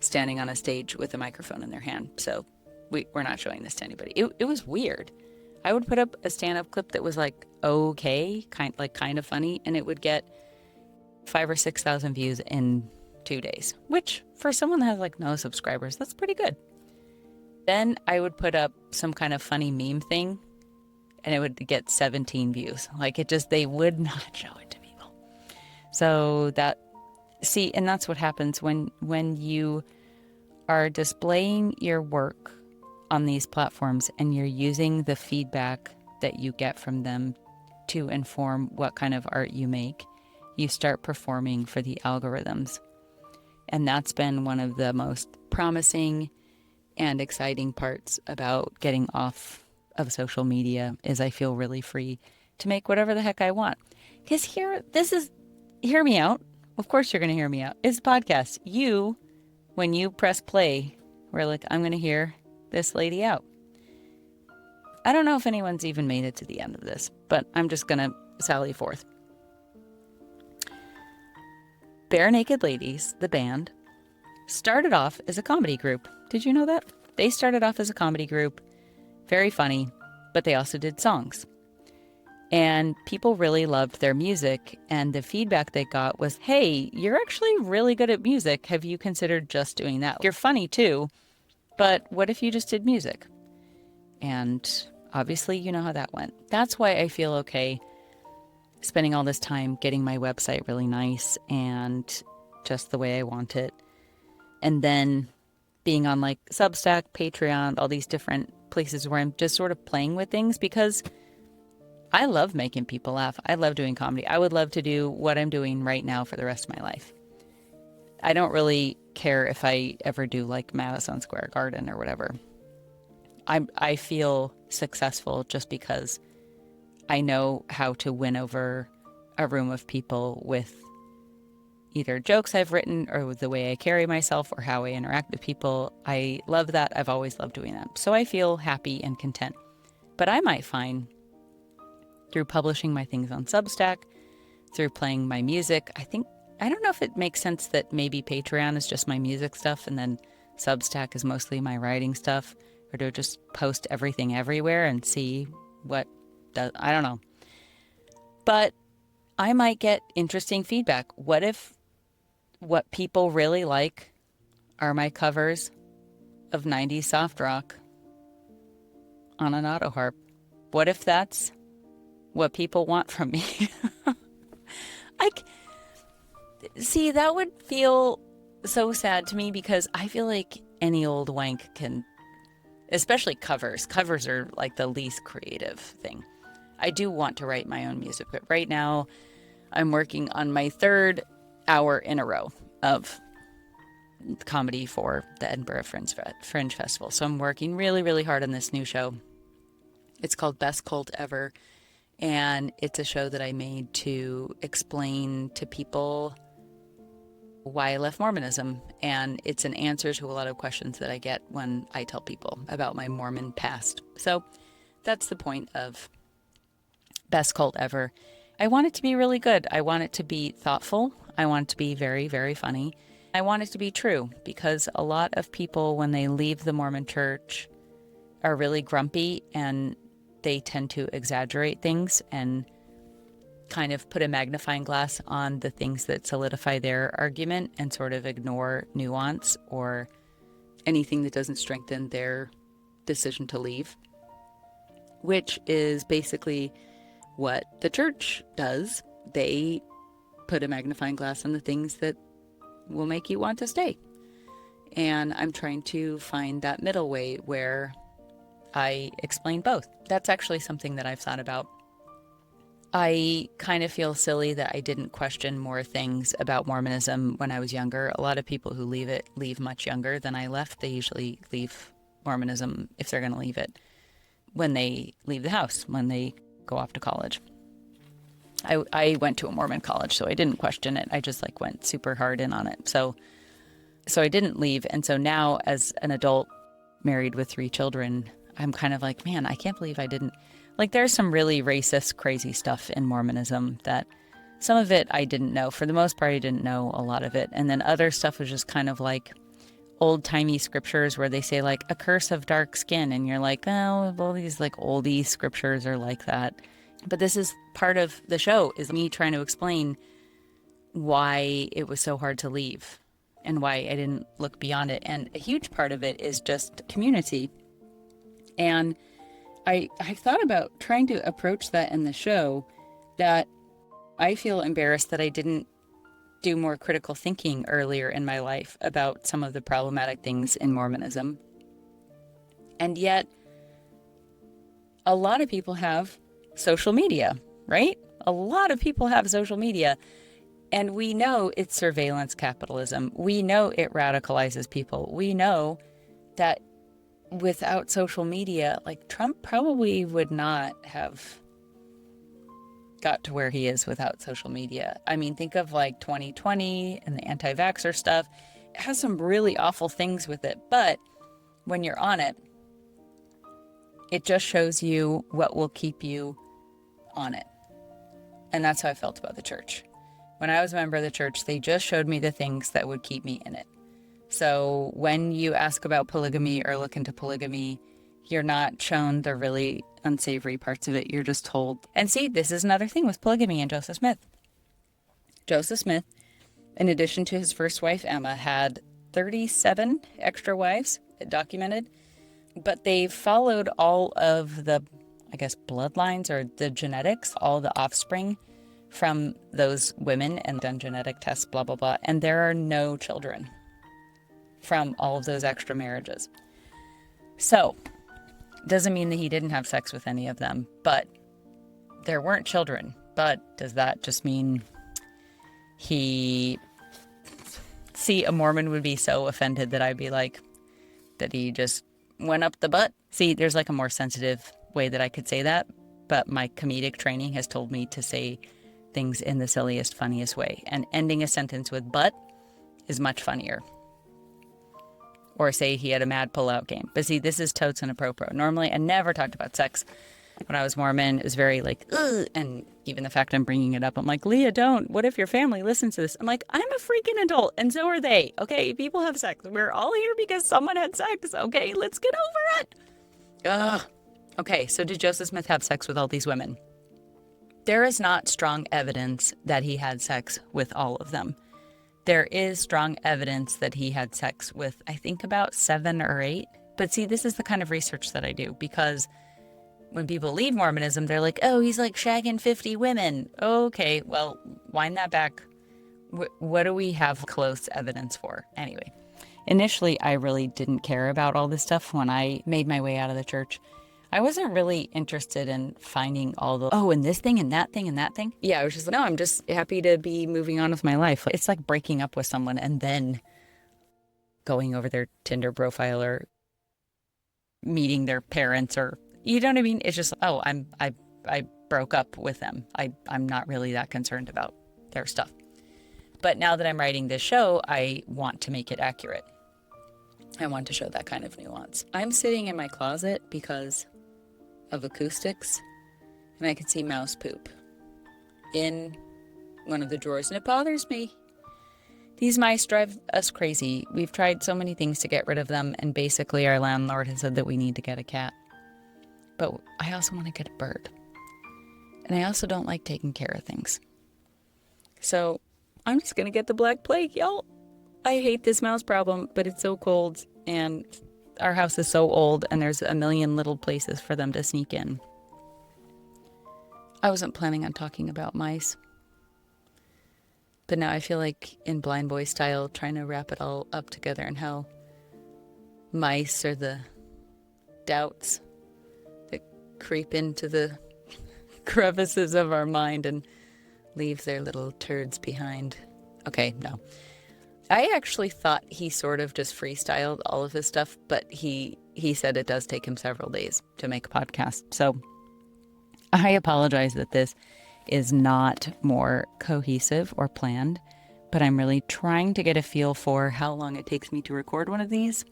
standing on a stage with a microphone in their hand, so we're not showing this to anybody. It was weird. I would put up a stand-up clip that was like okay, kind of funny, and it would get 5,000 or 6,000 views in 2 days, which for someone that has like no subscribers, that's pretty good. Then I would put up some kind of funny meme thing, and it would get 17 views. Like they would not show it to people. So and that's what happens when you are displaying your work on these platforms and you're using the feedback that you get from them to inform what kind of art you make. You start performing for the algorithms. And that's been one of the most promising and exciting parts about getting off of social media, is I feel really free to make whatever the heck I want. Because hear me out. Of course you're going to hear me out. It's a podcast. When you press play, we're like, I'm going to hear this lady out. I don't know if anyone's even made it to the end of this, but I'm just going to sally forth. Bare Naked Ladies, the band, started off as a comedy group. Did you know that? They started off as a comedy group, very funny, but they also did songs. And people really loved their music, and the feedback they got was, hey, you're actually really good at music. Have you considered just doing that? You're funny too, but what if you just did music? And obviously, you know how that went. That's why I feel okay spending all this time getting my website really nice and just the way I want it. And then being on like Substack, Patreon, all these different places where I'm just sort of playing with things, because I love making people laugh. I love doing comedy. I would love to do what I'm doing right now for the rest of my life. I don't really care if I ever do like Madison Square Garden or whatever. I feel successful just because I know how to win over a room of people with either jokes I've written or with the way I carry myself or how I interact with people. I love that. I've always loved doing that. So I feel happy and content. But I might find through publishing my things on Substack, through playing my music, I don't know if it makes sense that maybe Patreon is just my music stuff and then Substack is mostly my writing stuff, or to just post everything everywhere and see what does. I don't know. But I might get interesting feedback. What if what people really like are my covers of 90s soft rock on an auto harp? What if that's what people want from me? See, that would feel so sad to me, because I feel like any old wank can, especially covers. Covers are like the least creative thing. I do want to write my own music, but right now I'm working on my 3rd hour in a row of comedy for the Edinburgh Fringe Festival. So I'm working really, really hard on this new show. It's called Best Cult Ever, and it's a show that I made to explain to people why I left Mormonism, and it's an answer to a lot of questions that I get when I tell people about my Mormon past. So that's the point of Best Cult Ever. I want it to be really good. I want it to be thoughtful. I want it to be very, very funny. I want it to be true, because a lot of people, when they leave the Mormon Church, are really grumpy, and they tend to exaggerate things and kind of put a magnifying glass on the things that solidify their argument and sort of ignore nuance or anything that doesn't strengthen their decision to leave, which is basically what the church does. They put a magnifying glass on the things that will make you want to stay. And I'm trying to find that middle way where I explain both. That's actually something that I've thought about. I kind of feel silly that I didn't question more things about Mormonism when I was younger. A lot of people who leave it leave much younger than I left. They usually leave Mormonism, if they're going to leave it, when they leave the house, when they go off to college. I went to a Mormon college, so I didn't question it. I just went super hard in on it. So I didn't leave. And so now as an adult married with 3 children, I'm kind of like, man, I can't believe I didn't. There's some really racist, crazy stuff in Mormonism that some of it I didn't know. For the most part, I didn't know a lot of it. And then other stuff was just kind of old-timey scriptures where they say a curse of dark skin. And you're like, oh, well, these oldie scriptures are like that. But this is part of the show, is me trying to explain why it was so hard to leave and why I didn't look beyond it. And a huge part of it is just community. And I thought about trying to approach that in the show, that I feel embarrassed that I didn't do more critical thinking earlier in my life about some of the problematic things in Mormonism. And yet, a lot of people have social media, right? A lot of people have social media. And we know it's surveillance capitalism. We know it radicalizes people. We know that without social media, Trump probably would not have got to where he is without social media. I mean, think of 2020 and the anti-vaxxer stuff. It has some really awful things with it, but when you're on it, it just shows you what will keep you on it. And that's how I felt about the church. When I was a member of the church, they just showed me the things that would keep me in it. So when you ask about polygamy or look into polygamy, you're not shown the really unsavory parts of it. You're just told. And see, this is another thing with polygamy and Joseph Smith. Joseph Smith, in addition to his first wife, Emma, had 37 extra wives documented. But they followed all of the, bloodlines or the genetics, all the offspring from those women, and done genetic tests, blah, blah, blah. And there are no children from all of those extra marriages. So, doesn't mean that he didn't have sex with any of them, but there weren't children. But does that just mean a Mormon would be so offended that I'd be like, that he just went up the butt? See, there's a more sensitive way that I could say that, but my comedic training has told me to say things in the silliest, funniest way. And ending a sentence with but is much funnier. Or say he had a mad pull-out game. But see, this is totes inappropriate. Normally, I never talked about sex. When I was Mormon, it was very ugh. And even the fact I'm bringing it up, I'm like, Leah, don't. What if your family listens to this? I'm like, I'm a freaking adult, and so are they. Okay, people have sex. We're all here because someone had sex. Okay, let's get over it. Ugh. Okay, so did Joseph Smith have sex with all these women? There is not strong evidence that he had sex with all of them. There is strong evidence that he had sex with, I think, about 7 or 8. But see, this is the kind of research that I do, because when people leave Mormonism, they're like, oh, he's shagging 50 women. Okay, well, wind that back. What do we have close evidence for? Anyway, initially, I really didn't care about all this stuff when I made my way out of the church. I wasn't really interested in finding all the, and this thing and that thing and that thing. Yeah, I was just no, I'm just happy to be moving on with my life. It's like breaking up with someone and then going over their Tinder profile or meeting their parents, or, you know what I mean? It's just, I broke up with them. I'm not really that concerned about their stuff. But now that I'm writing this show, I want to make it accurate. I want to show that kind of nuance. I'm sitting in my closet because of acoustics, and I can see mouse poop in one of the drawers, and it bothers me. These mice drive us crazy. We've tried so many things to get rid of them, and basically our landlord has said that we need to get a cat. But I also want to get a bird. And I also don't like taking care of things. So I'm just going to get the Black Plague, y'all. I hate this mouse problem, but it's so cold, And our house is so old and there's a million little places for them to sneak in. I wasn't planning on talking about mice. But now I feel like in Blind Boy style, trying to wrap it all up together and how mice are the doubts that creep into the crevices of our mind and leave their little turds behind. Okay, no. I actually thought he sort of just freestyled all of his stuff, but he said it does take him several days to make a podcast. So I apologize that this is not more cohesive or planned, but I'm really trying to get a feel for how long it takes me to record one of these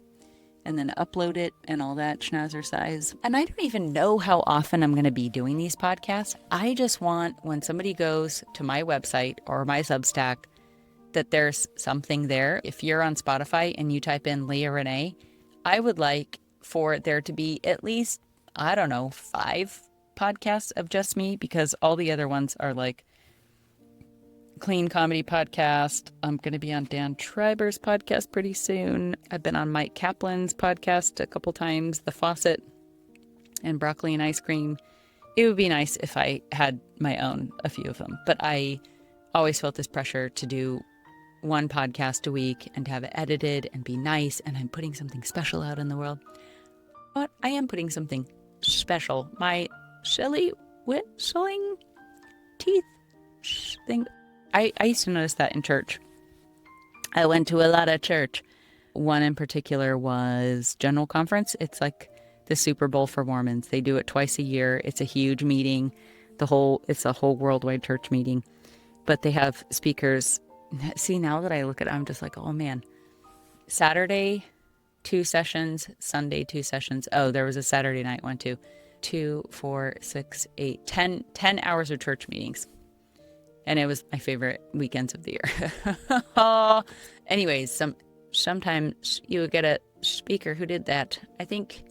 and then upload it and all that schnazzercise. And I don't even know how often I'm going to be doing these podcasts. I just want when somebody goes to my website or my Substack that there's something there. If you're on Spotify and you type in Leah Renee, I would like for there to be at least, I don't know, 5 podcasts of just me, because all the other ones are like clean comedy podcast. I'm going to be on Dan Schreiber's podcast pretty soon. I've been on Mike Kaplan's podcast a couple times, The Faucet and Broccoli and Ice Cream. It would be nice if I had my own, a few of them, but I always felt this pressure to do one podcast a week and to have it edited and be nice, and I'm putting something special out in the world. But I am putting something special. My silly whistling teeth thing. I used to notice that in church. I went to a lot of church. One in particular was General Conference. It's like the Super Bowl for Mormons. They do it twice a year. It's a huge meeting. It's a whole worldwide church meeting. But they have speakers. See, now that I look at it, I'm just like, oh man. Saturday, 2 sessions. Sunday, 2 sessions. Oh, there was a Saturday night one too. 2, 4, 6, 8, 10 hours of church meetings. And it was my favorite weekends of the year. Anyways, sometimes you would get a speaker who did that. I think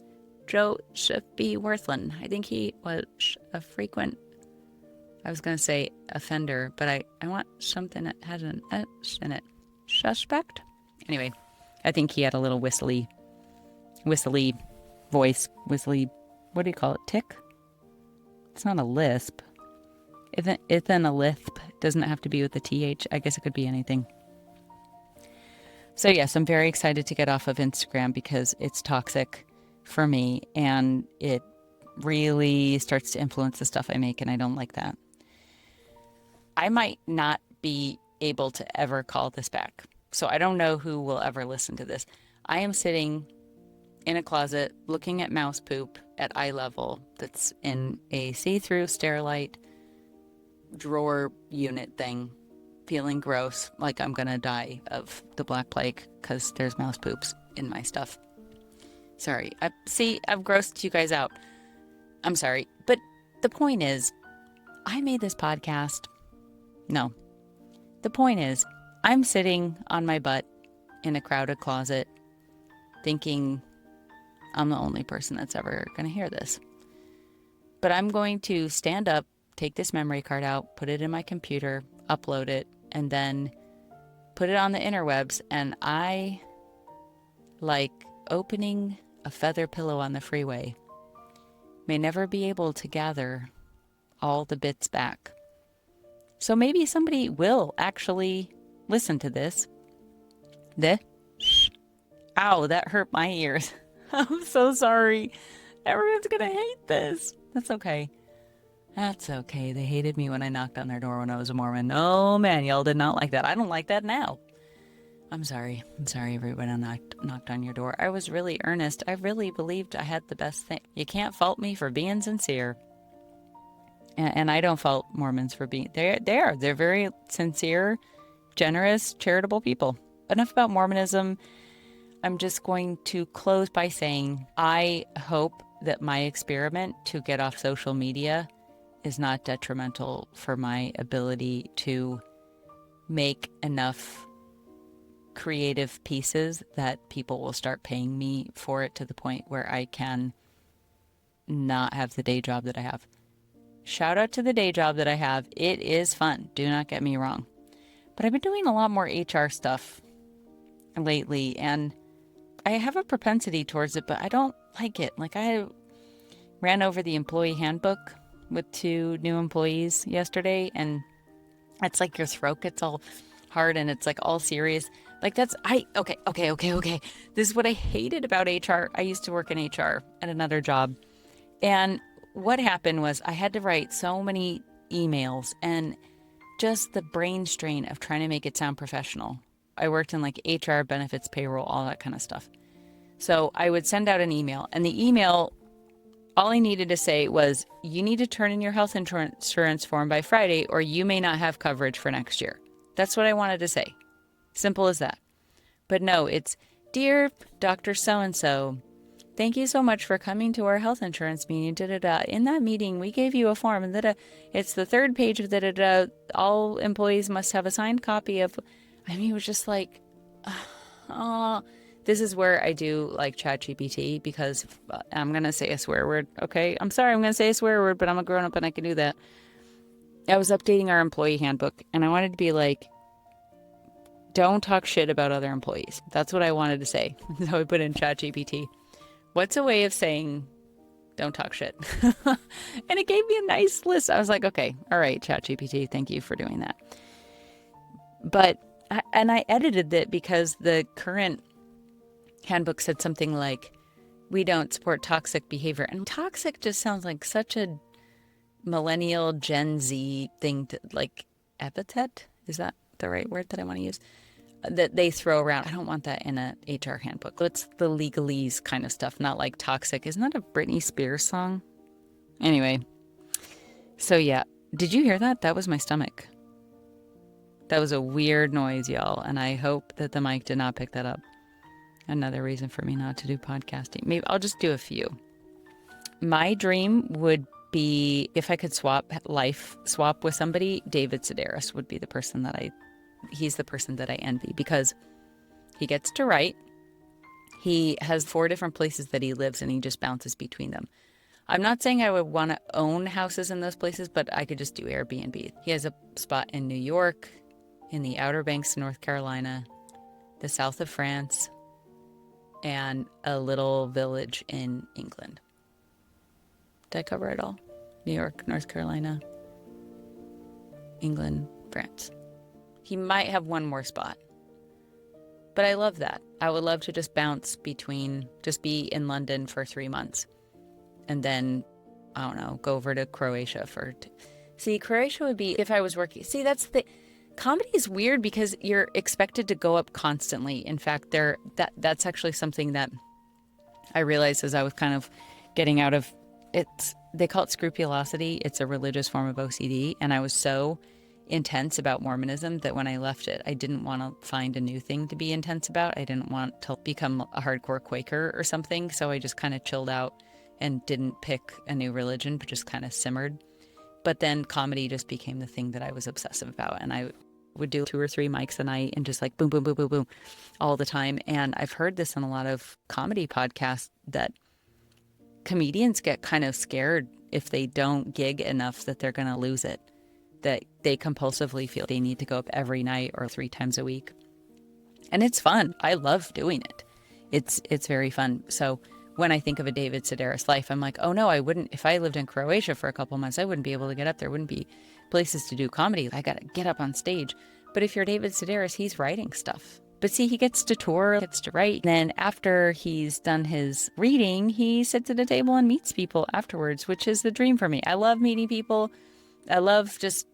Joseph B. Worthland. I think he was a frequent, I was going to say offender, but I want something that has an S in it. Suspect? Anyway, I think he had a little whistly voice, what do you call it? Tick? It's not a lisp. It's a lisp. Doesn't have to be with a TH. I guess it could be anything. So yes, I'm very excited to get off of Instagram because it's toxic for me and it really starts to influence the stuff I make, and I don't like that. I might not be able to ever call this back. So I don't know who will ever listen to this. I am sitting in a closet looking at mouse poop at eye level that's in a see-through Sterilite drawer unit thing, feeling gross, like I'm gonna die of the Black Plague because there's mouse poops in my stuff. Sorry. I've grossed you guys out. I'm sorry. But the point is, I made this podcast. No. The point is, I'm sitting on my butt in a crowded closet thinking I'm the only person that's ever going to hear this. But I'm going to stand up, take this memory card out, put it in my computer, upload it, and then put it on the interwebs. And I, like opening a feather pillow on the freeway, may never be able to gather all the bits back. So maybe somebody will actually listen to this. Ow, that hurt my ears. I'm so sorry. Everyone's gonna hate this. That's okay. That's okay. They hated me when I knocked on their door when I was a Mormon. Oh man, y'all did not like that. I don't like that now. I'm sorry. I'm sorry everyone knocked on your door. I was really earnest. I really believed I had the best thing. You can't fault me for being sincere. And I don't fault Mormons for being, they're very sincere, generous, charitable people. Enough about Mormonism. I'm just going to close by saying I hope that my experiment to get off social media is not detrimental for my ability to make enough creative pieces that people will start paying me for it to the point where I can not have the day job that I have. Shout out to the day job that I have. It is fun. Do not get me wrong. But I've been doing a lot more HR stuff lately, and I have a propensity towards it, but I don't like it. Like I ran over the employee handbook with 2 new employees yesterday, and it's like your throat gets all hard and it's like all serious. Like okay. This is what I hated about HR. I used to work in HR at another job. And what happened was I had to write so many emails and just the brain strain of trying to make it sound professional. I worked in like HR, benefits, payroll, all that kind of stuff. So I would send out an email, and the email, all I needed to say was, you need to turn in your health insurance form by Friday, or you may not have coverage for next year. That's what I wanted to say. Simple as that. But no, it's, dear Dr. So-and-so, thank you so much for coming to our health insurance meeting. In that meeting, we gave you a form. And it's the 3rd page of all employees must have a signed copy of. I mean, it was just like, oh, this is where I do like ChatGPT, because I'm going to say a swear word. Okay. I'm sorry. I'm going to say a swear word, but I'm a grown up and I can do that. I was updating our employee handbook, and I wanted to be like, don't talk shit about other employees. That's what I wanted to say. So I put in ChatGPT. What's a way of saying don't talk shit? And it gave me a nice list. I was like, okay, all right, ChatGPT, thank you for doing that. But, and I edited it because the current handbook said something like, we don't support toxic behavior. And toxic just sounds like such a millennial Gen Z thing to, like, epithet. Is that the right word that I want to use? That they throw around. I don't want that in a HR handbook. It's the legalese kind of stuff, not like toxic. Isn't that a Britney Spears song? Anyway, so yeah. Did you hear that? That was my stomach. That was a weird noise, y'all, and I hope that the mic did not pick that up. Another reason for me not to do podcasting. Maybe I'll just do a few. My dream would be, if I could swap with somebody, David Sedaris would be the person he's the person that I envy, because he gets to write. He has 4 different places that he lives, and he just bounces between them. I'm not saying I would want to own houses in those places, but I could just do Airbnb. He has a spot in New York, in the Outer Banks of North Carolina, the south of France, and a little village in England. Did I cover it all? New York, North Carolina, England, France. He might have one more spot. But I love that. I would love to just bounce between, just be in London for 3 months. And then, I don't know, go over to Croatia See, Croatia would be, if I was working. See, comedy is weird because you're expected to go up constantly. In fact, that's actually something that I realized as I was kind of getting out of it. They call it scrupulosity. It's a religious form of OCD. And I was so intense about Mormonism that when I left it, I didn't want to find a new thing to be intense about. I didn't want to become a hardcore Quaker or something. So I just kind of chilled out and didn't pick a new religion, but just kind of simmered. But then comedy just became the thing that I was obsessive about. And I would do 2 or 3 mics a night and just like boom, boom, boom, boom, boom all the time. And I've heard this on a lot of comedy podcasts that comedians get kind of scared if they don't gig enough that they're going to lose it, that they compulsively feel they need to go up every night or 3 times a week. And it's fun. I love doing it. It's very fun. So when I think of a David Sedaris life, I'm like, oh no, I wouldn't. If I lived in Croatia for a couple months, I wouldn't be able to get up. There wouldn't be places to do comedy. I got to get up on stage. But if you're David Sedaris, he's writing stuff. But see, he gets to tour, gets to write. And then after he's done his reading, he sits at a table and meets people afterwards, which is the dream for me. I love meeting people. I love just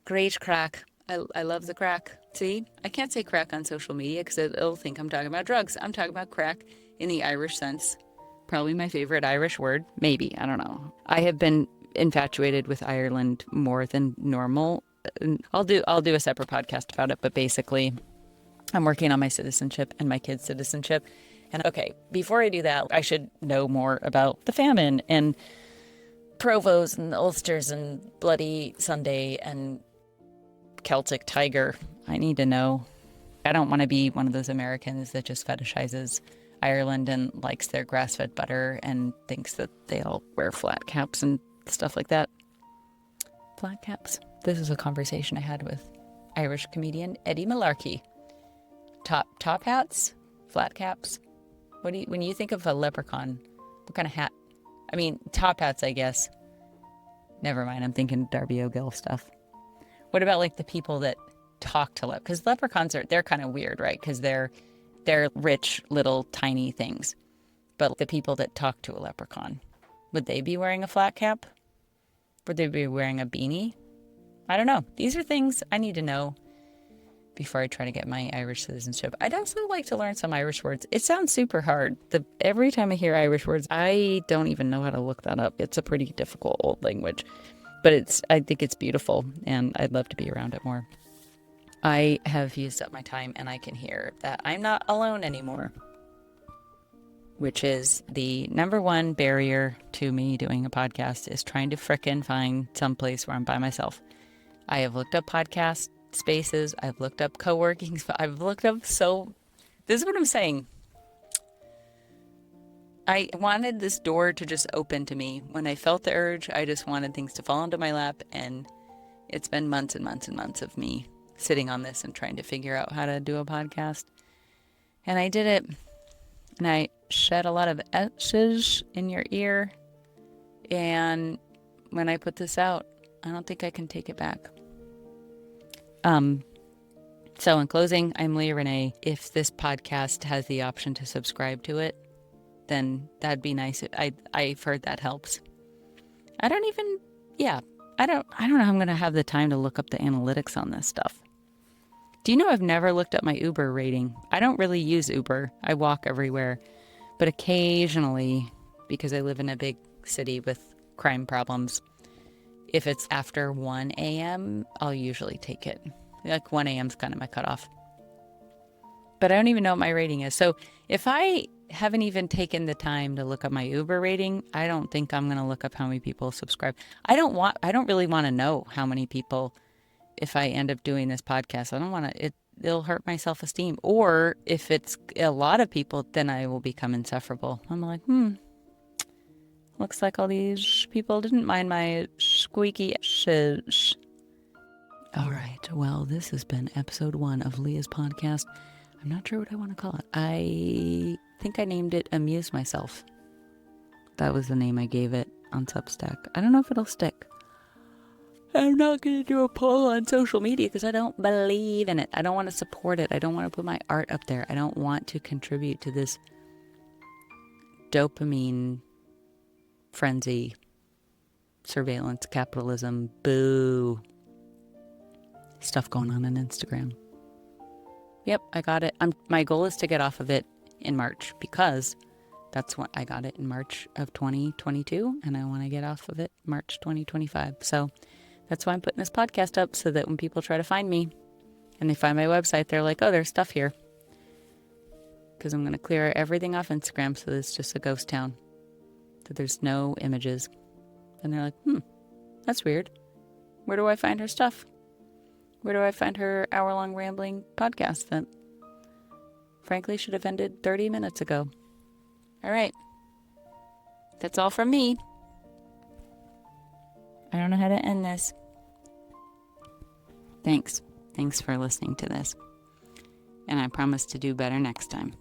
great crack. I love the crack. See, I can't say crack on social media because it'll think I'm talking about drugs. I'm talking about crack in the Irish sense. Probably my favorite Irish word. Maybe. I don't know. I have been infatuated with Ireland more than normal. I'll do a separate podcast about it, but basically I'm working on my citizenship and my kids' citizenship. And okay, before I do that, I should know more about the famine and Provos and Ulsters and Bloody Sunday and Celtic Tiger. I need to know. I don't want to be one of those Americans that just fetishizes Ireland and likes their grass-fed butter and thinks that they all wear flat caps and stuff like that. Flat caps. This is a conversation I had with Irish comedian Eddie Malarkey. Top hats, flat caps, When you think of a leprechaun, what kind of hat? I mean, top hats, I guess. Never mind. I'm thinking Darby O'Gill stuff. What about like the people that talk to because leprechauns they're kind of weird, right? Because they're rich little tiny things. But the people that talk to a leprechaun, would they be wearing a flat cap? Would they be wearing a beanie? I don't know. These are things I need to know before I try to get my Irish citizenship. I'd also like to learn some Irish words. It sounds super hard. Every time I hear Irish words, I don't even know how to look that up. It's a pretty difficult old language, but I think it's beautiful, and I'd love to be around it more. I have used up my time, and I can hear that I'm not alone anymore, which is the number one barrier to me doing a podcast, is trying to frickin' find some place where I'm by myself. I have looked up podcast spaces. I've looked up co-working. I've looked up this is what I'm saying. I wanted this door to just open to me. When I felt the urge, I just wanted things to fall into my lap, and it's been months and months and months of me sitting on this and trying to figure out how to do a podcast. And I did it, and I shed a lot of S's in your ear. And when I put this out, I don't think I can take it back. So in closing, I'm Leah Renee. If this podcast has the option to subscribe to it, then that'd be nice. I've heard that helps. I don't know how I'm going to have the time to look up the analytics on this stuff. Do you know I've never looked up my Uber rating? I don't really use Uber. I walk everywhere. But occasionally, because I live in a big city with crime problems, if it's after 1 a.m., I'll usually take it. Like 1 a.m. is kind of my cutoff. But I don't even know what my rating is. So if I haven't even taken the time to look up my Uber rating, I don't think I'm going to look up how many people subscribe. I don't really want to know how many people, if I end up doing this podcast. I don't want to, it'll hurt my self-esteem. Or if it's a lot of people, then I will become insufferable. I'm like, looks like all these people didn't mind my squeaky shiz. All right. Well, this has been episode 1 of Leah's podcast. I'm not sure what I want to call it. I think I named it Amuse Myself. That was the name I gave it on Substack. I don't know if it'll stick. I'm not going to do a poll on social media because I don't believe in it. I don't want to support it. I don't want to put my art up there. I don't want to contribute to this dopamine frenzy, surveillance, capitalism, boo stuff going on Instagram. Yep, I got it. My goal is to get off of it in March, because that's when I got it in March of 2022, and I want to get off of it March 2025. So that's why I'm putting this podcast up, so that when people try to find me and they find my website, they're like, oh, there's stuff here. Because I'm going to clear everything off Instagram, so it's just a ghost town. So there's no images. And they're like, that's weird. Where do I find her stuff? Where do I find her hour-long rambling podcast that frankly should have ended 30 minutes ago? All right. That's all from me. I don't know how to end this. Thanks. Thanks for listening to this. And I promise to do better next time.